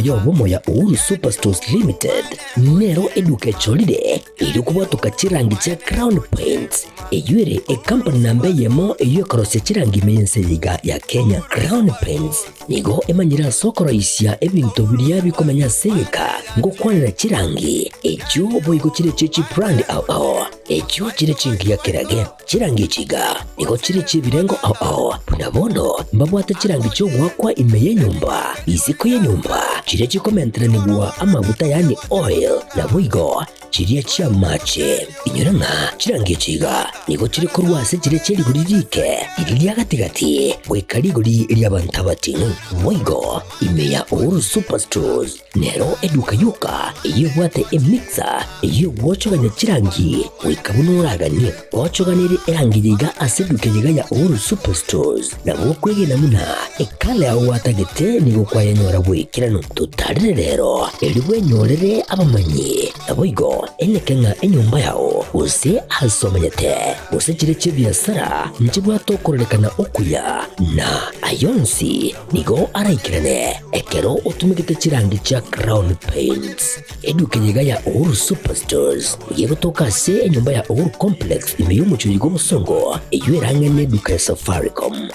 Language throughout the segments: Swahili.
yobomo ya Uhuru Superstores Limited nero eduka cholide ili kubatuka chirangi cha Crown Paints eyure company nambe yemo eyokorose chirangi mense yiga ya Kenya. Crown Paints nigo emanyira sokoro isya ebintu biriya bikomanya seka ngo kwanira chirangi ejo boyiko chire chichi brand ao ejo chire chingi ya kirage chirangi chiga nigo chire chibirengo ao punabono mbabwata chirangi cyo wakwa imeye nyumba isiko ya nyumba chire chikomentera nibwa amavuta yani oil na buigo chiriya chia mache inyuranga chirangi chiga nigo chire kurwase chire cheri guririke iriya gatigati wekari guri iriya bantabati buigo imeya Uhuru Superstores nero eduka yuka iyo bwate emixer iyo wochoganya chirangi wikabunuraganye wochoganire erangi yiga aseduke yiga ya Uhuru Superstores na wokwege namuna ekale aho watagete nigo kwayanyora bwikirano tutarire rero eliwe nyorere abamanyi naboigo enekenga enyumba yao use asomanyete use chire biasara njibwa tokorekana okuya na ayonsi nigo araikirane ekero utumikite chirangi cha Crown Paints eduke yiga ya Uhuru Superstores ugiye gutoka se enyumba ya Uhuru Complex imeyumucho yigo musongo eyuerange neduka ya Safaricom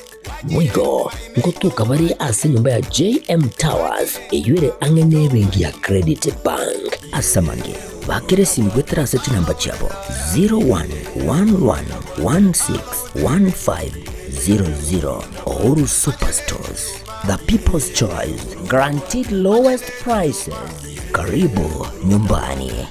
Mwigo ngotuka bari ase nyumba ya JM Towers eyure angene bengi ya Credit Bank asamange bakere simbwetera seti namba chabo 0111161500 Uhuru Superstores, the people's choice, guaranteed lowest prices. Karibu nyumbani.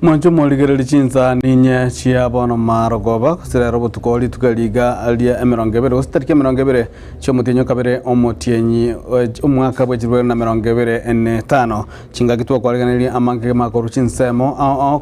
Mwancho moligereli chinza ninye chia bono marogoba kusira robotu koli tukaliga alia emerongabere usitarike emerongabere chomutinyo kabere omotienyi umwaka bwejirwe na emerongabere ene tano chinga kitwa kwaliganeli amange makoru chinsemo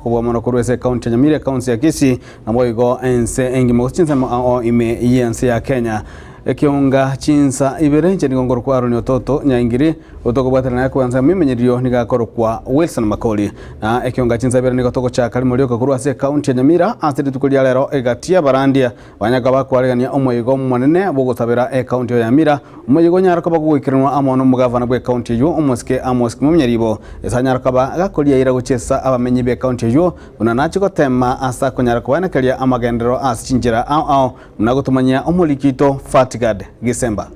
kubwa mono kurwese county ya Nyamira county ya Kisii na boigo ense engimo chinsemo ime yense ya Kenya ekionga chinsa iberenje nigongoro kwa Aroni Ototo nyaingiri utoko bwatana kwanza mimenyerio nigakoro kwa Wilson Makoli na ekionga chinsa ibere nigotoko cha kalimolio kakuru ase county ya Nyamira asiri tukulia lero egatia barandia banyaga bakwaregania omoyigo monene bogosabera county ya Nyamira omoyigo nyaraka bagukiranwa amono mugavana bwe county yo omoske mumenyeribo esanyaraka bagakolia ira guchesa abamenyi be county yo unanachi gotema asa konyaraka banakalia amagendero asichinjira mnagotumanya omolikito Fatigad Gisemba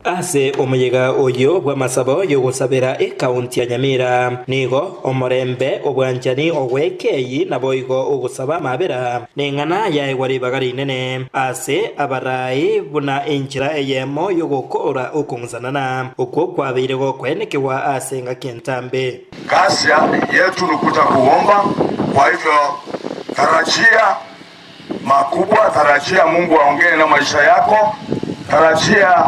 ase omuyega oyo bwa masabo yo gusabera county ya Nyamira nigo omorembe obwanjani ogwekeyi naboigo ogusaba mabera nengana ya egwari bagari nene ase abarai buna enchira eyemo yo gukora okungzanana uko kwabirego kwenekewa ase ngakentambe kazi yetu nukuta kuomba. Kwa hivyo tarajia makubwa, tarajia Mungu aongee na maisha yako, tarajia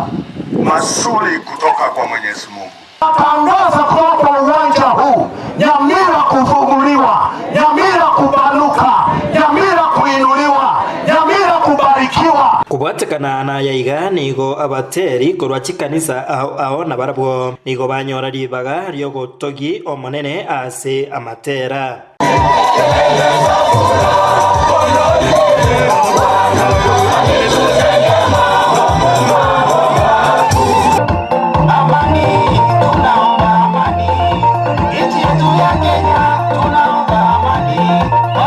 mazuri kutoka kwa Mwenyezi Mungu. Tangaza kwa uwanja huu Nyamira kufunguliwa, Nyamira kupanuka, Nyamira kuinuliwa, Nyamira kubarikiwa. Kubatekana na yaiga nigo abateri korwa chikanisa ao na barabwo nigo banyora ribaga ryo gotogi omonene ase amatera.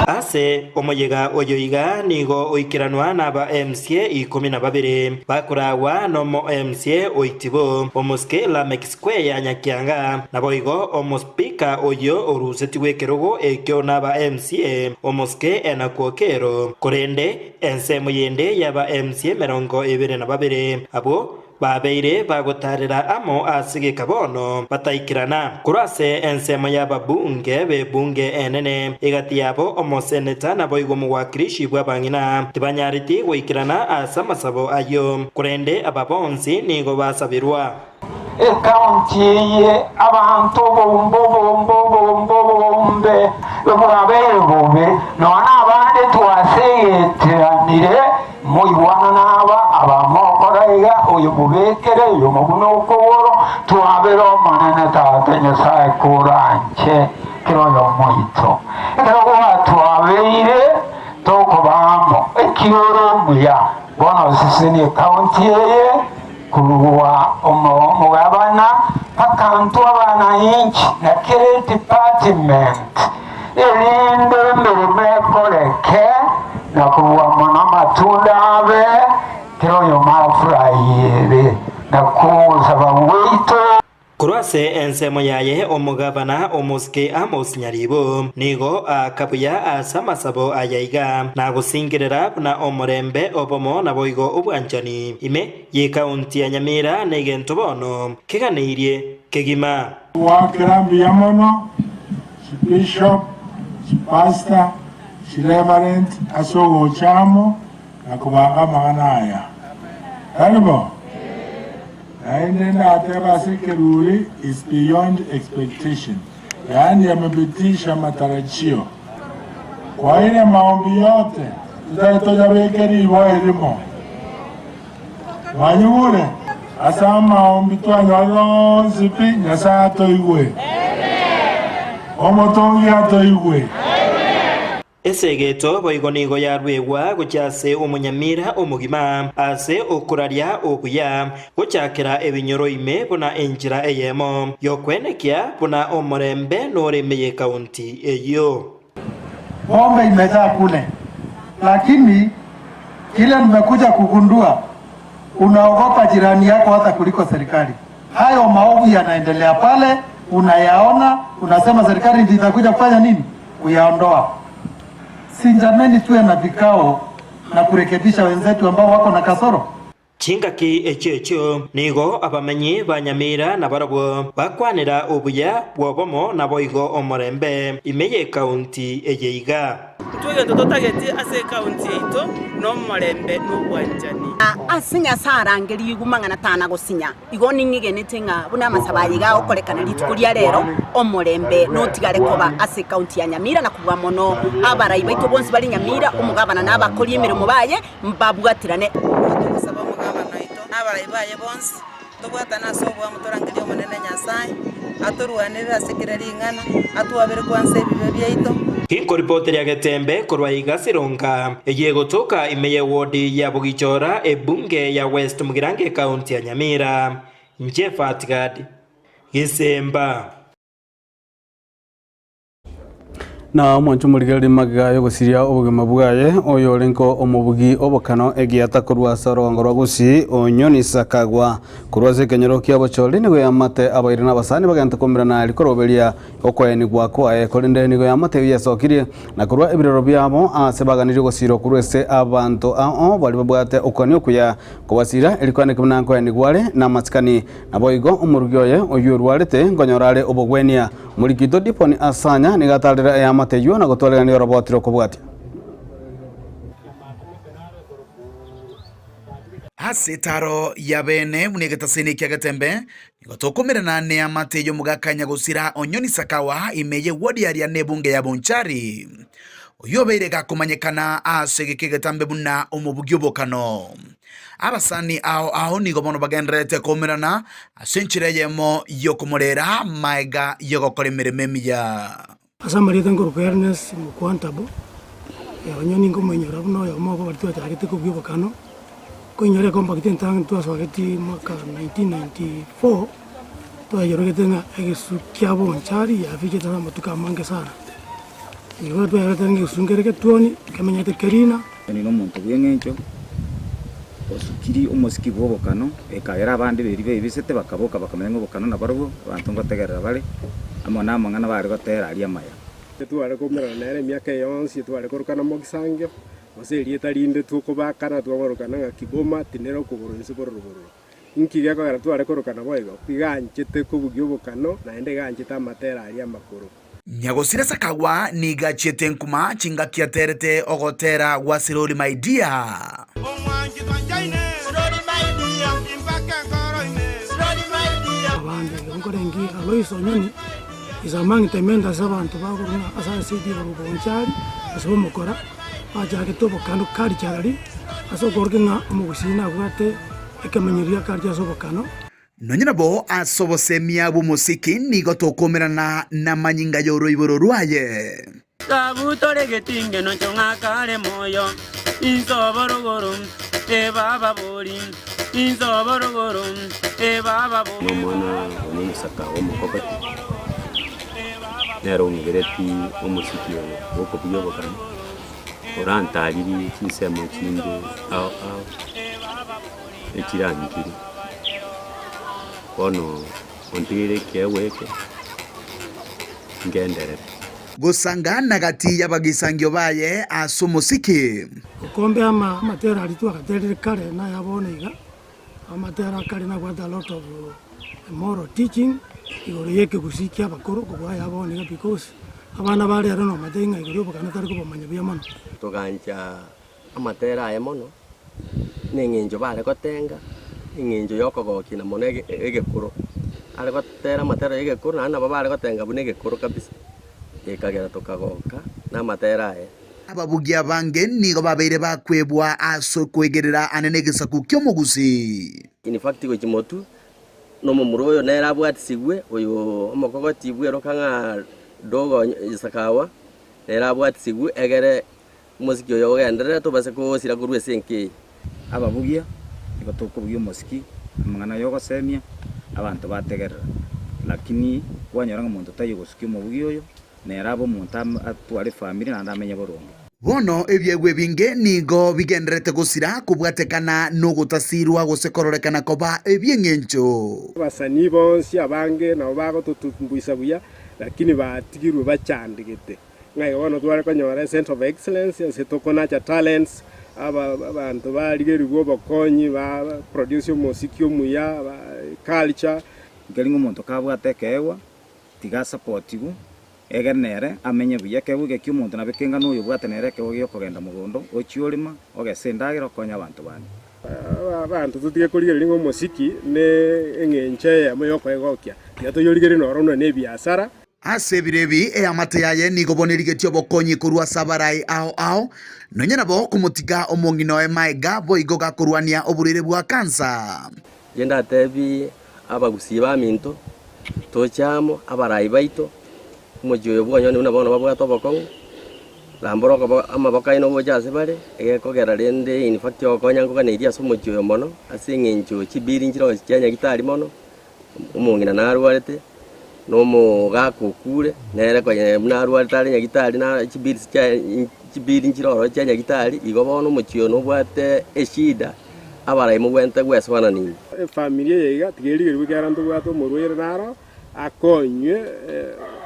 Ase omuyega oyoiga nigo oikiranwa naba MCA 12 bakurawa nomo MCA oitibo omuske la Mexique ya Nyakianga naboigo omuspika oyo oruseti wekerogo ekyo naba MCA omuske enakwokero korende ensemo yende yaba MCA 22 abo babeire bagotarira amo asige kabono bataikirana kurase ensemo y'ababunge bebunge enene igati yabo omoseneta naboigo muwakirishi bwabangina tibanyariti goikirana asa masabo ayo kurende ababonsi nigo basabirwa County ye abantu bombe babere nona abandi twaseyeteranire muyiwana naba abamokoraiga uyu mubekere uyu mubunokoboro twabero manene tate nyasaye kuranje kiroyo muito ekero twabeire tokobamo ekiro muya bona sisini county ye kuwa omugabana akantu abana inchi na kile department ilinde mirime koleke na kuwa mwana matunda abe kiroyo mafurahire na kuza bawito kurase ensemo yaye omugabana omuske Amos Nyaribo nigo akabuya asa masabo ayaiga na gusingirira na omurembe obomo naboigo obwanjani ime ye county ya Nyamira negento bono kiganirie kegima wakirambi ya mono bishop pastor reverend asogo chamo na kubanga maganaya haribo na ateba sekeruri is beyond expectation, yaani yamepitisha matarajio. Kwa ile maombi yote tutatoja wekeri iwa elimo wanyure asa maombi twanyolo zipi nyasa atoigwe omotongi atoigwe esegeto boigo nigo yarwegwa gucyase umunyamira omugima ase okuraria obuya gucyakira ebinyoro ime buna enjira eyemo yokwenekia buna omurembe noremeye county eyo bombe imejaa kule, lakini kile nimekuja kugundua unaogopa jirani yako hata kuliko serikali. Hayo maovu yanaendelea pale, unayaona, unasema serikali ndiyo itakuja kufanya nini? Kuyaondoa. Sinjameni tuwe na vikao na kurekebisha wenzetu ambao wako na kasoro. Chingaki echecho nigo abamenyi banyamira na barabo bakwanira obuya bwobomo na boigo omorembe imeye county eyeiga twegento totageti ase county ito no morembe n'obwanjani asinya sarangeri igumangana tana gusinya igo ningigenete nga buna masabayiga okorekana litukuria rero omorembe no tigare koba ase county ya Nyamira na kuba mono abarayi baito bonsi bali Nyamira omugabana n'abakori emirimo baye mbabwatirane tusaba omugabana ito n'abarayi baye bonsi tobwatana sobwa mutorangeri omonene Nyasaye aturwanirira sekireri ingana atuwabere kwanse ebibe byaito Kinko ripoti ya Getembe korwa igasironga eyegotoka imeye wodi ya Bugichora ebunge ya West Mugirange county ya Nyamira Njefat Gadi Gisemba na mwancho murigari magayo gusiria obugema bwaye oyo lenko omubugi obokano egiata kurwa sarongo rwagusi onyoni sakagwa kurwaze kenyero kya bocholi nigo yamate abaire nabasani baganta komira na likoroberia okoyeni gwako ekolinde nigo yamate yasokirie na kurwa ebirero byabo asebaganire gusiro kurwese abantu ao bali babwate okoni okuya kubasira elikwane kimnanko yani gwale na matskani naboigo umurugyoye oyo rwalete ngonyorale obogwenia mulikido diponi asanya nigatalira yamateyo na gutwalira ni robotiro kubwati asetaro ya bene munegetasini kya Gatembe nigotokomera na ne amateyo mugakanya gusira onyoni sakawa imeye wodi ya nebunge ya Bonchari oyobeire gakumanyekana ase gekegetambe buna omubugi obokano. Abasani aho nigo bono bagenderete komerana ase enchira yemo yokumorera maega yogokora emirimo emiya. Asa marieta ngoruka Ernest Mukwantabo abanyoni ngomenyora buno yomoko bari twachagete ku byobokano koinyore compact entang twaswageti mwaka 1994 twayorogete nga egesukia bonchari yafike tana matuka mange sana igo twayorogete ngesungereke tuoni kamenyete kerina ni nomuntu byengencho osukiri omosiki bwobokano ekagera abandi beri bebisete bakaboka bakamenya obokano nabarugo abantu ngotegerera bari amona amangana bari gotera ali amaya tware komera nere myaka yonsi tware korukana mogisangyo oseri etarinde tukobakana twagorukana nga kiboma tinero kuguru nsiborororo inkiga kwa tware korukana boigo piganchete kubugyo bokano naende gancheta matera ali amakuru Nyagosira sakagwa ni gachete nkuma chinga kiaterete ogotera wasiroli maidia. Abandi ngorengi aloiso nyoni izamangi temenda sabantu baguruna asa sidi babonchari asubo mukora ajage to bokano kari cyarari aso gorgenga omugusina gwate ekamenyeria kari aso bokano. Nonyina bo asobosemia b'umusiki nigo tokomerana na manyinga yoro iboro rwaye. Kabutore getinge no chonga kare moyo insoborogoro baba bori insoborogoro baba bori no mwana omusaka omukokoti nero ngereti omusiki woko biyobokana orantaliri kisemo kinde ao ekirangiri kono ontire keweke ngendere gusangana gati y'abagisangyo baye asomusiki ukombe amatera ali twakaterere kare na yabonega amatera kare na kwata lot of moral teaching igoreyeke gusikia bakoro kuba yabonega because abana bari arano matenga igoro bakana tari kubamanya byamono tuganja amatera ayemono nengenjo bare kotenga ingenjo yokogokina monege egekuro ari gotera matera egekuro na babare gotenga bunege kuro kabisa ekagera tokagoka na matera ababugia bange nigo babeire bakwebwa aso kwegerera anene gisaku kyomugusi in fact go kimotu no mumuroyo nera abwatisigwe oyo omokogoti bwero kanga dogo isakawa nera abwatisigwe egere musiki yo gendere to base ko sira kurwe senke ababugia batokubugia umusiki amangana yo gosemia abantu bategerera lakini wanyora ngomuntu tayo gusukia umubugi oyo nerabo muntu atware family na ndamenya borongo bono ebyegwe binge nigo bigenderete gusira kubwatekana no gutasirwa gusekororekana koba ebyengencho basani bonsi abange nabo bago tutumbuisa buya lakini batigirwe bacyandigete ngai bono tware konyora center of excellence setokona cha talents abantu barigerwa bakonyi ba produce musiki omuya culture galingo muntu kabwatekewa tiga supportigu egenere amenye buya kebuge kyumuntu nabekenga no yobwatenere kebugyo kogenda mugondo ochiolima ogesendagiro konya abantu bandi abantu tutige kurigera lingo musiki ne engenche yamuyoko egokia yato yorigere no rona ne biasara asebirebi amate yaye nigo bonerigetyo bokonyi kurwa sabarai ao nonyena bo kumutiga omongino emaiga boigo gakurwania oburire bwa kansa yenda tebi abagusiba minto tochamo abarai baito mujoyo bwanyone unabona babwato bokong lamboro amaboka ino bojase bare egekogera rende in fact okonya ngo kaneiria somujoyo mono asingenjo kibiri njiro cyanya gitari mono umongina narwarete no mo gakukure nere ko narwarete ari nyagitari na kibiri njiro cyanya gitari igobono mujoyo no bwate eshida abarai mu gwente gweswana ni familia yega tigerigerwe garanto bwato murwere naro akonywe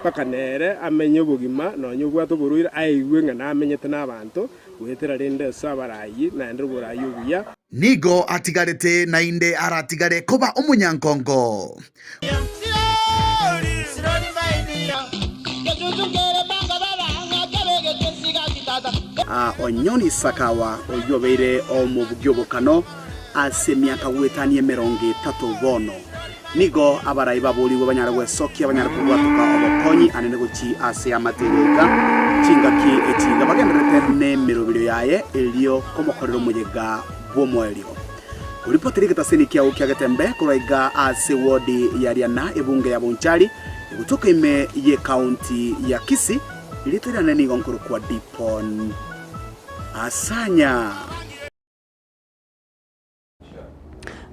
pakanere amenye bugima nonyo bwato buruira aigwe ngana amenyete nabantu wetera rende sabarayi na ndro burayi ubuya nigo atigarete na inde aratigare koba omunyankongo onyoni sakawa oyobeire omubugyo bokano ase myaka wetanie 30 bono nigo abarai baburiwe banyara gwesokia banyara kubwatuka obokonyi anene guchi ase amategeka chingaki etinga bagenderete ne mirobiro yaye elio komokorero muyega bwomoelio uripoteri gitaseni kiao kiagatembe kuraiga ase wodi ya Riana ebunge ya Bonchari gutoka ime ye county ya Kisii ilitirana ni gonkuru kwa Dipon Asanya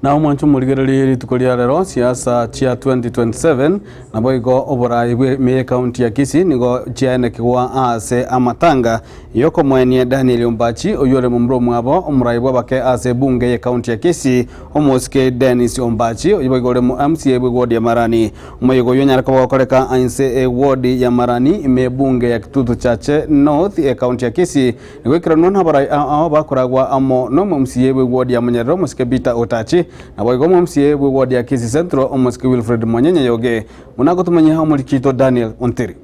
na umwanchu muligereri ritukolia rero siasa chia 2027 na boigo oborai me county ya Kisii nigo chiane kiwa ase amatanga yoko mwenie Daniel Ombachi oyore mumro mwabo omuraibwa bake ase bunge ya county ya Kisii omoske Dennis Ombachi oyiboigore mu MCA ward ya Marani omoyigo yonyara ko koreka ainse ward ya Marani ime bunge ya Kitutu Chache North ya county ya Kisii nigo kiranwa na barai abakuragwa amo no MCA ward ya Munyero moske Bita Otachi na boigo MCA ward ya Kisii Central omoske Wilfred Monyenye yoge munago tumanya omulikito Daniel Onteri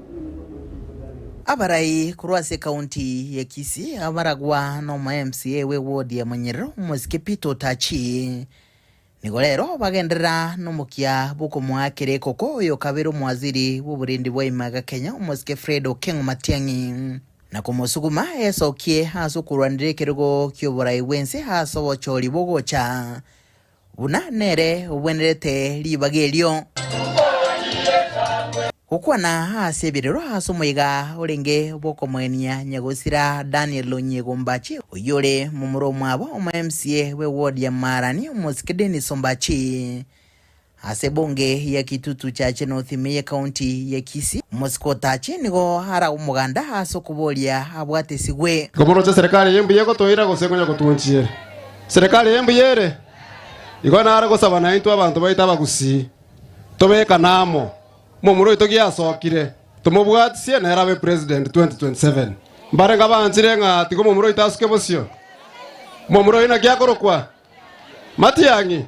abarai kurwase county ya Kisii abaragwa no MCA we ward ya Munyero omoske Bita Otachi nigolero bagendera no mukia buko mwakere koko yo kabero mwaziri w'uburindi bwa imaga Kenya omoske Fredo Kengo Matiangi na kumosuguma esokie hasukurandire kirgo kyoborai wense hasobochori bogocha una nere ubwenerete libagelio ukwana hasebirero hasomoiga urenge boko mwenia nyagosira Daniel Ombachi oyore mumuro mwabo MCA we ward ya Marani omoske Dennis Ombachi hasebonge ya Kitutu Chache North ya county ya Kisii Moskotachi nigo hara umuganda hasokubolia abwate sigwe gomoro cha serikali yembu yego toira gosengonya kutunchire serikali yembu yere igona ara gosaba na into abantu baita bagusi tobeka namo mumuro itogiasokire tumubwatsie na erabe president 2027 mbarenga banzire nga tigo mumuro itasuke bosio mumuro ina gyakorokwa Matiangi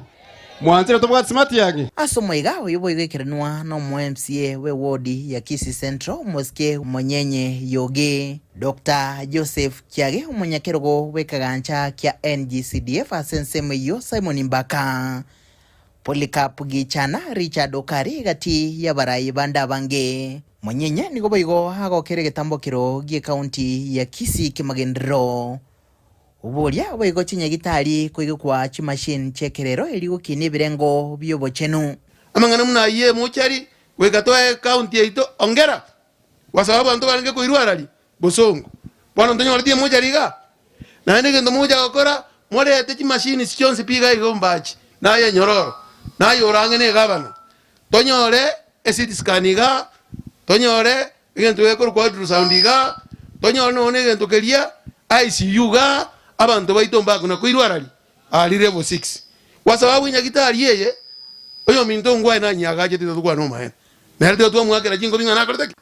mwanzire tubwatsi Matiangi asomoiga oyoboigekeranwa no MCA we ward ya Kisii Central moske Monyenye yoge Dr. Joseph Kiage umunyakerogo wekagancha kya NGCDF asenseme yo Simon Mbaka Polycarp Gichana Richard Okari gati ya barai banda bange Monyenye nigo boigo hagokere getambokero gie county ya Kisii kimagendero ubulia boigo chinyagitari kwigikwa chimashine chekerero eligo kini birengo byobochenu amangana muna ye muchari wegatoe county eito ongera wasababu antu barange kuirwarali bosongo bwana ntonyo litie muchari ga na nege ndo mucha gokora more ate chimashine sichonse piga igombachi na ye nyororo na yorange ne gabana tonyore city scan ga tonyore igento ekor ultrasound ga tonyore no ne gento keria ICU ga abantu baitomba kuna kuirwarali ali level 6 wasababu nyagitari yeye oyo minto ngwa na nyaga je tito kwa no mahe na helde tu mwakera jingo binga na korteki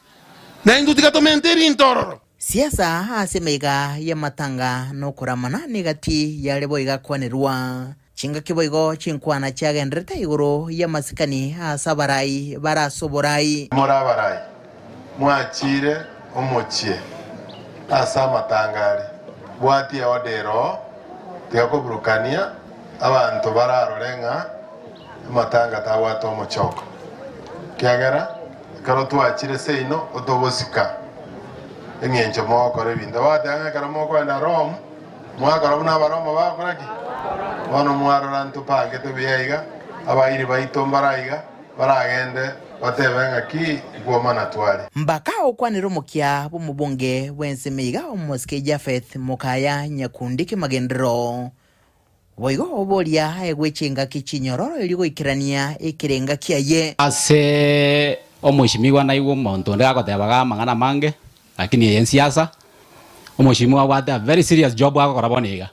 na indu tikatomenteri intororo siasa hasemeiga ya matanga no kuramana negati ya lebo igakwanerwa chinga kiboigo chinkwana chagendrete igoro ya masikani hasabarai barasoborai morabarai mwachire omochie asa matangari bwati odero tigakuburukania abantu bararorenga matanga tawata omochoko kiagera karo twachire seino otobosika engencho mokore binda watanga karo moko na Rome mwakara buna baroma bakoraki bono mwarorantu pange tobiyaiga abairi baitombaraiga baragende batebenga ki gwomana twali Mbaka okwanero mukia bomubonge wensemeiga omoske Jafeth Mukaya Nyakundi kimagendero boigo obolia egwechenga kichinyororo eligo ikirania ekirenga kiaye ase omoshimiwa naiwo monto ndagakotebaga mangana mange lakini en siasa omoshimiwa wata very serious job akora boniga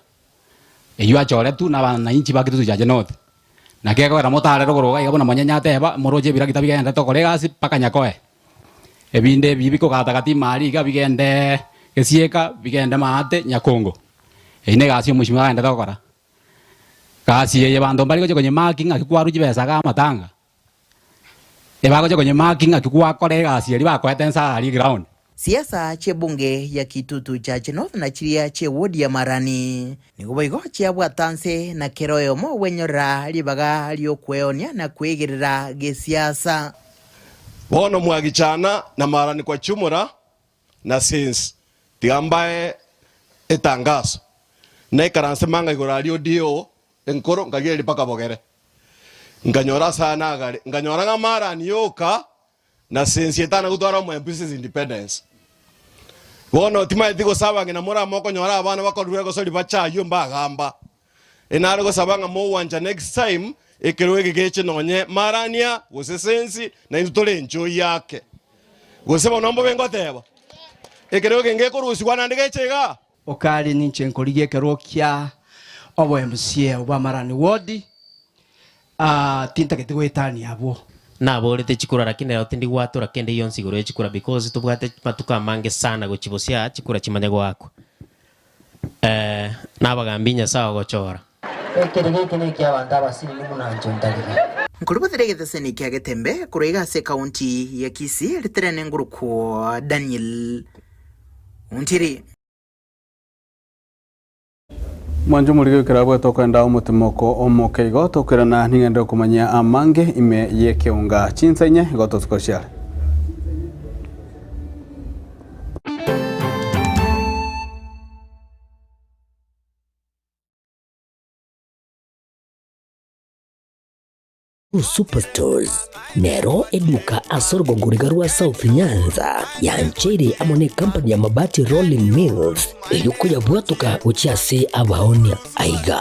eyo achore tu na bananchi bakitutu Chache North na kego era motare rogoroga igabona manyanyate eba moroje biragita bigenda tokore gasi paka nyakoe ebinde bibiko gatagati mari ga bigende gesieka bigende maate Nyakongo ine gasi omoshimiwa genda tokora kasi ye bando mbali ko kwenye marking akikwaru jibesa ga matanga ebago kwenye marking akikwa kore kasi eri bakwete nsa ali ground siasa che bunge ya Kitutu cha North na chiria che wodi ya Marani niguboigo chia bwatanse na keroyo mo wenyora libaga lyokweonia na kwegirira gesiasa bono mwagichana na Marani kwa chumura na since tigambae etangazo na ikaranse manga igurario dio enkoro ngagiri paka bogere nganyora sana gari nganyora nga Marani yoka na since etana gutwara mu MPC's independence bono tima etigo sabange na mora moko nyora abana bakorure go sori bachayo mbagamba enaro go sabanga mo wanja next time ekerwege geche nonye Marania gosesensi na indutole enjoy yake goseba nombo bengo teba ekerwege ngekurusi kwana ndegechega okali ninche nkolige kerokia obo MCA oba Marani ward tinta ketigo etani abo naborete chikura lakini leo tindi gwatura kende yonsi gore chikura because tubwate matuka mange sana gochibosia chikura chimanya gwako nabagambinya sawa gochora ekere kya banda basiri nimuna nchondalire Nkurubathirege theseni kia getembe kurega se county ya Kisii litrene nguruko Daniel Untiri Mwanju mulige kirabwe tokenda umutimoko omokeigo tokirana ningende kumanya amange ime yekeunga chinsenye goto tukoshare Superstores Nero eduka asorgo ngurigarua South Nyanza yanchere amone company ya mabati Rolling Mills eyuko yabwatuka uchiase abaonia aiga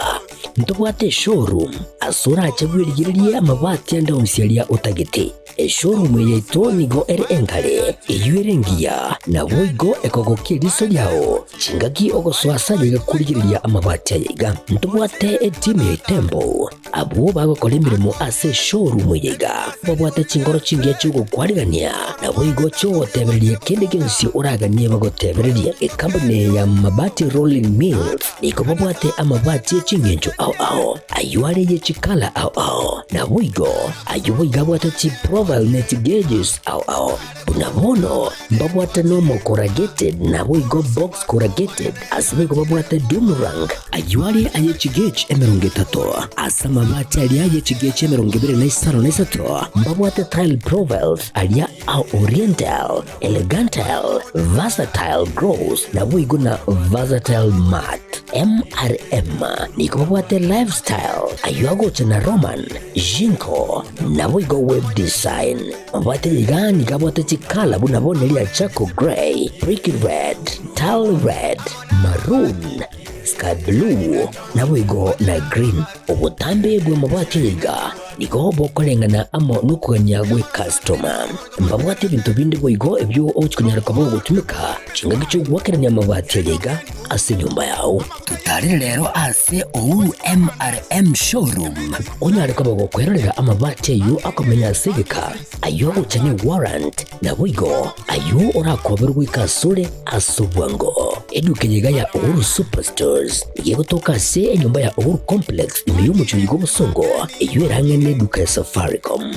ntobwate showroom asura achabwirigirie amabati anda onsialia utagete showroom yeito nigo enkale eyuerengia na boigo ekogokiriso yao chingaki ogoswasa yiga kurigiriria amabati aiga ntobwate team tembo abo bagokora imirimo ase showroom yiga babwate chingoro chingia chugo kwarigania na boigo cho tebererie kende gensi uraganie bagotebererie company ya mabati Rolling Mills niko babwate amabati chingenjo ao ayuare ye chikala ao na boigo ayuiga bwate chi profile net gauges ao unabono babwate normal corrugated na boigo box corrugated asibego babwate Dumrang ayuare aye chigage emerongetato asama mabati alia aye chigage emerongibire na isaro na isato babwate tile profiles alia au oriental elegantal versatile gross na boigo na versatile mat MRM niko babwate lifestyle ayuago chana Roman Jinko na boigo web design babwate yigani kabwate chikala bunabone lia chako gray brick red tile red maroon sky blue na boigo na green obutambe bwe mabwate yiga niko bokolengana amo nukuganya gwe customer mbabwate bintu bindi boigo ebyo ochikunyara kabo gutumika chinga gicho gwakeranya mabati yiga ase nyumba yao tutari rero ase ou MRM showroom onyare kabo gukwerera amabati yu akomenya sigika ayo uchane warrant na boigo ayo urakoberwa ikasure asubwango eduke yiga ya Uhuru Superstores yego toka se nyumba ya Uhuru Complex imiyumu chuyigo busongo eyueranga neduka ya Safaricom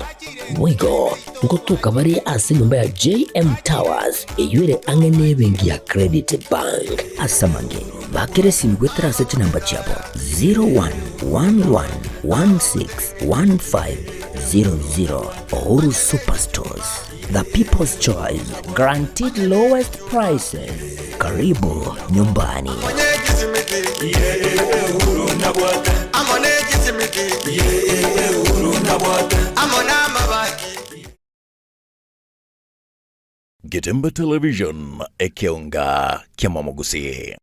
boigo ngotoka bari ase nyumba ya JM Towers eyuere angene bengi ya Credit Bank asamange bakere simgwetera seti namba chabo 0111161500 Uhuru Superstores, the people's choice, guaranteed lowest prices. Karibu nyumbani. Getemba Television ekeunga kiamamogusi.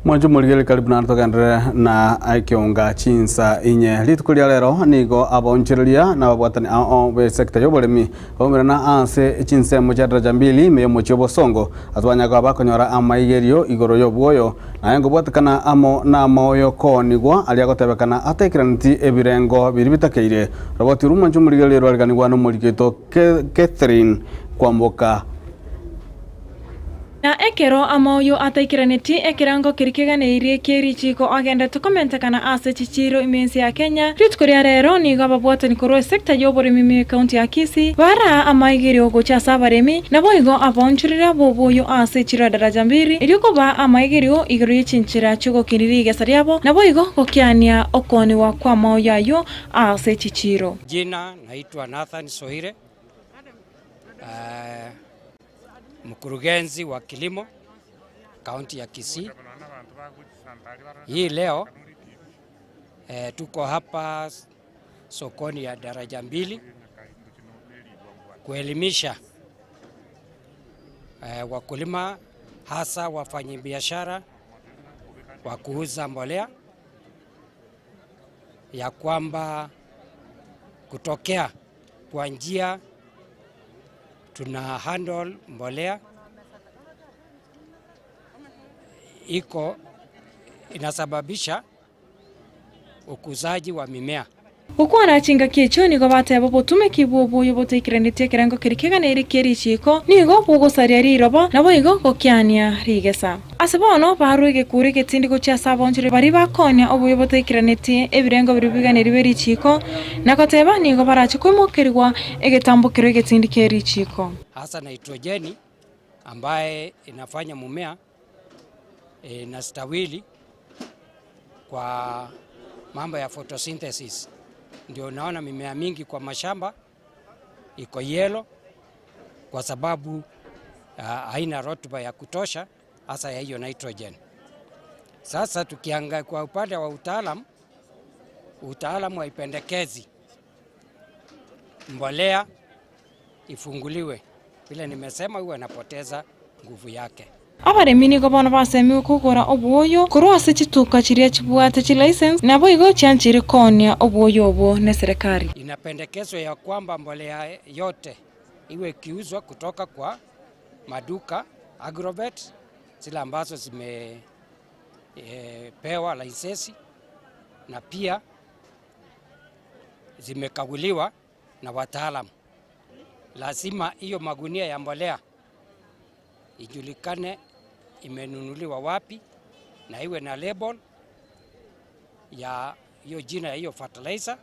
Mwanjo muligeli karibu na tokandre na aikionga chinsa inye litukulia lero nigo abonchereria na babwatani ao be sector yobolemi omera na ase chinse mochadra jambili me mochobo songo atwanya kwa bakonyora amaigerio igoro yobwoyo na yango bwatakana amo na moyo konigwa aliagotebekana atekiraniti ebirengo biribitakeire roboti rumanjo muligeli lero aliganigwa no muligeto Catherine kwamboka na ekero amoyo ataikiraniti ekirango kirikeganeirie kirichiko agenda tukomentekana ase chichiro imensi ya Kenya ritkuria rero nigo ababwatani korwa sekta yoboremi me county ya Kisii bara amaigirio gochasa baremi nabo igo abonchurira boboyo ase chira daraja mbiri irikoba amaigirio igiro yichinchira chugo kiniri gesariabo nabo igo gokiania okoni wa kwa moyo yayo ase chichiro. Jina naitwa Nathan Sohire, mkurugenzi wa kilimo kaunti ya Kisii. Hii leo tuko hapa sokoni ya daraja mbili kuelimisha wakulima, hasa wafanyabiashara wa kuuza mbolea, ya kwamba kutokea kwa njia tuna handle mbolea iko inasababisha ukuzaji wa mimea. Uko arachinga kicho nigo bateba botume kibubu yobotekiranite kirango kirikeganere kirichiko nigo bogosaria rirobo nabo igo gokiania rigesa asebono baruige kuri getindi gocha sabonjire bari bakonya obo yobotekiranite ebirengo biribiganere berichiko nakoteba nigo barachikomokerwa egetambukiro getindi kirichiko hasa nitrojeni ambaye inafanya mumea na stawili kwa mambo ya photosynthesis. Ndio naona mimea mingi kwa mashamba iko yellow kwa sababu haina rotuba ya kutosha hasa ya hiyo nitrogen. Sasa tukiangalia kwa upande wa utaalamu haipendekezi mbolea ifunguliwe, vile nimesema huwa inapoteza nguvu yake. Abaremi nigo bono basemi ukugora obuoyo kurwase chituka chiria chibwate chi license nabo igo chanchiri konia obuoyo obo ne serikali. Inapendekezwa ya kwamba mbolea yote iwe kiuzwa kutoka kwa maduka Agrovet zile ambazo zimepewa license na pia zimekaguliwa na wataalamu. Lazima hiyo magunia ya mbolea ijulikane imenunuliwa wapi na iwe na label ya hiyo jina ya hiyo fertilizer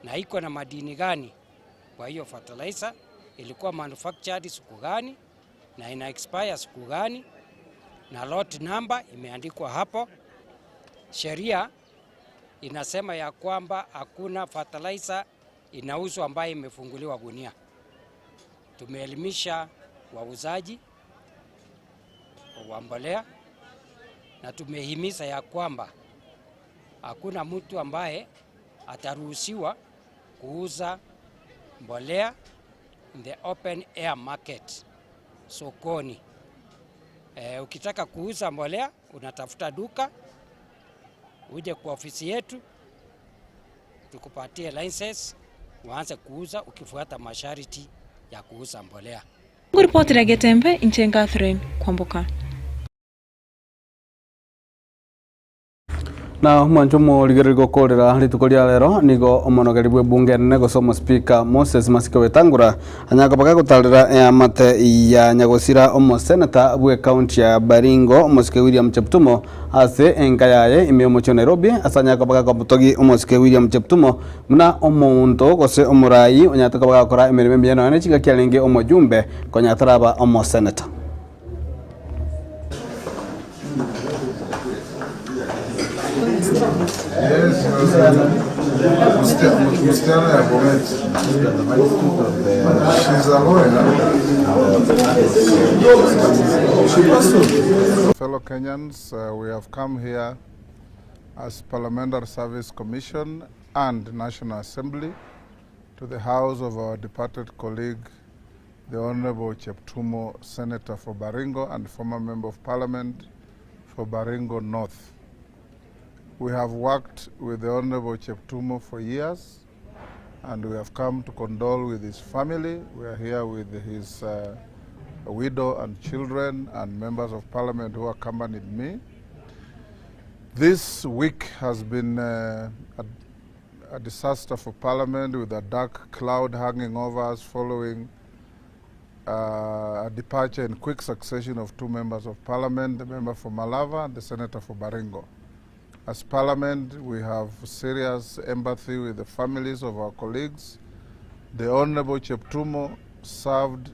na iko na madini gani kwa hiyo fertilizer, ilikuwa manufactured siku gani na ina expire siku gani, na lot number imeandikwa hapo. Sheria inasema ya kwamba hakuna fertilizer inauzwa ambayo imefunguliwa gunia. Tumeelimisha wauzaji wa mbolea na tumehimiza ya kwamba hakuna mtu ambaye ataruhusiwa kuuza mbolea in the open air market sokoni. Ukitaka kuuza mbolea unatafuta duka, uje kwa ofisi yetu tukupatie license uanze kuuza ukifuata masharti ya kuuza mbolea. Ripoti ya Getembe nchini Catherine kwamboka. Na mwanjo muligerigo kolera litukolia lero nigo omonogeri bwe bunge nego somo speaker Moses Masika Wetangura anyaka baka gutalira ya mate ya nyagosira omo senator bwe county ya Baringo Mosike William Cheptumo ase enkayaye imemo cho Nairobi asanyaka baka kabutogi Mosike William Cheptumo muna omonto gose omurai onyataka baka kora emereme byano ane chiga kyalenge omojumbe konyataraba omo senator. Fellow Kenyans, we have come here as Parliamentary Service Commission and National Assembly to the house of our departed colleague, the Honorable Cheptumo, Senator for Baringo and former Member of Parliament for Baringo North. We have worked with the Honorable Cheptumo for years, and we have come to condole with his family. We are here with his widow and children and members of parliament who accompanied me. This week has been a disaster for parliament, with a dark cloud hanging over us following a departure in quick succession of two members of parliament, the member for Malava and the senator for Baringo. As parliament, we have serious empathy with the families of our colleagues. The Honorable Cheptumo served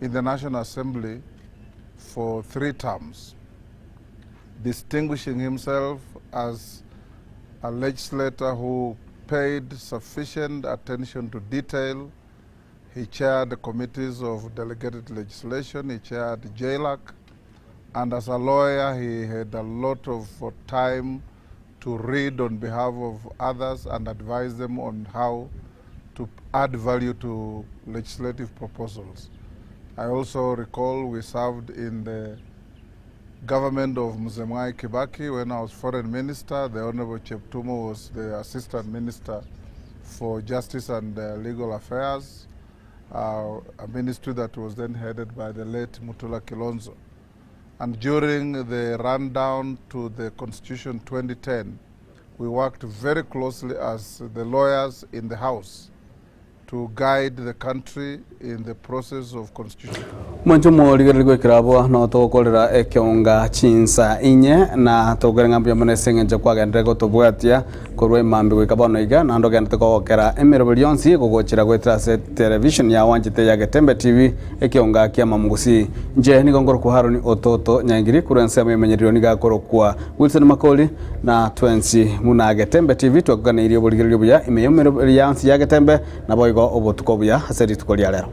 in the National Assembly for 3 terms, distinguishing himself as a legislator who paid sufficient attention to detail. He chaired the committees of delegated legislation, he chaired JLAC, and as a lawyer he had a lot of time to read on behalf of others and advise them on how to add value to legislative proposals. I also recall we served in the government of Mzee Mwai Kibaki when I was foreign minister. The Honorable Cheptumo was the assistant minister for justice and legal affairs, a ministry that was then headed by the late Mutula Kilonzo. And during the rundown to the Constitution 2010, we worked very closely as the lawyers in the House to guide the country in the process of constitution. Mwanjumo ligerigwe kirabo no tokolera ekionga chinsa inye na togerenga byamone sengenje kwagendrego tobwatia korwe mambe gwikabono iga na ndogende kokera emerable yonsi gogochira gwetira television ya wanjite ya Getembe TV ekionga kia mamugusi nje ni gongoro ku Haroni Ototo nyangiri kurense memenyerio ni gakoro kwa Wilson Makoli na 20 muna Getembe TV twakugana iriyo buligeryo buya imeyomerable yonsi ya Getembe na boygo obotukobuya haseri tukolia lero.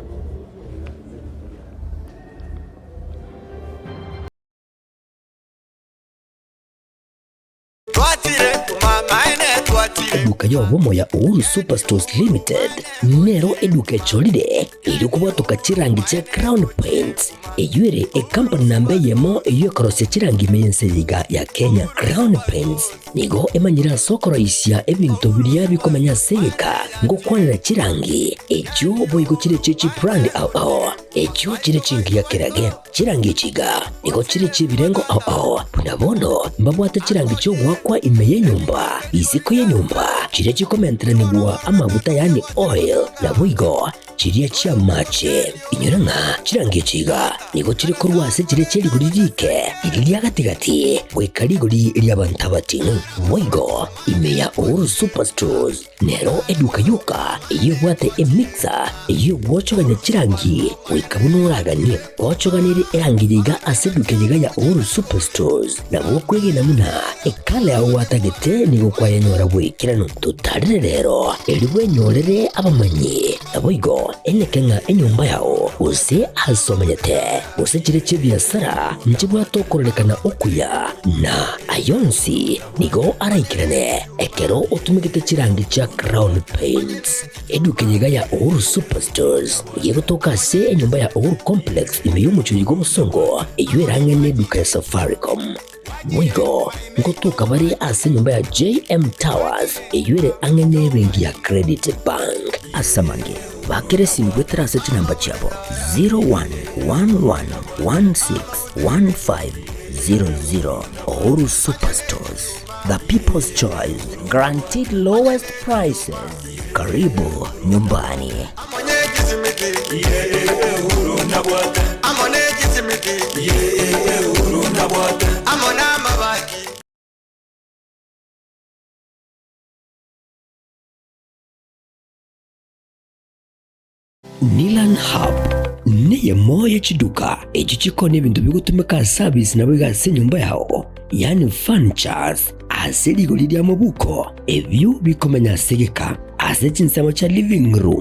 Eduka yobomo ya Uhuru Superstores Limited nero eduka echolide iri kubatoka chirangi cha Crown Paints eyuere company nambe yemo eyo korose chirangi meyense yiga ya Kenya. Crown Paints nigo emanyira soko raisia ebintu biriya bikomanya seyeka ngo kwanira chirangi echo boygo chire chichi brand ao echo chire chingi ya kirage chirangi chiga nigo chire chibirengo ao punabono mbabwate chirangi cyo wakwa imeye nyumba iziko ye nyumba chire chikomentre nigwa amavuta yani oil na boygo chiriya chia mache inyuranga chirangi chiga nigo chire kurwase chire chiri guririke iriya gatigati wekariguri iriya bantabatinu boygo imeya Uhuru Superstores nero eduka yuka iyo bwate emixer iyo bwochoganya chirangi wekabunuraganye bwochoganire erangiriga aseduke yiga ya Uhuru Superstores na bokwege namuna ekale aho watagete nigo kwayanyora bwekirano tutarire rero eriwe nyorere abamanyi aboygo enekenga enyumba yao use asomanyete use chire chibiasara nchibwa tokorelekana okuya na ayonsi nigo araikirane ekero utumikite chirangi cha Crown Paints eduke yiga ya Uhuru Superstores yego toka se enyumba ya Uhuru Complex imeyumucho yigo musongo eyuerange ne duka ya Safaricom mwigo ngotuka bari ase nyumba ya JM Towers eyuere angene bengi ya Credit Bank asamange bakere simgwetera seti namba chabo 0111161500 Uhuru Superstores, the people's choice, guaranteed lowest prices. Karibu nyumbani. Nilan Hub niye moya chiduka echichiko n'ebintu bigutumika service nabo gase nyumba yao yani furnitures asili golidi ya mabuko ebyo bikomenya segeka ase chinsamo cha living room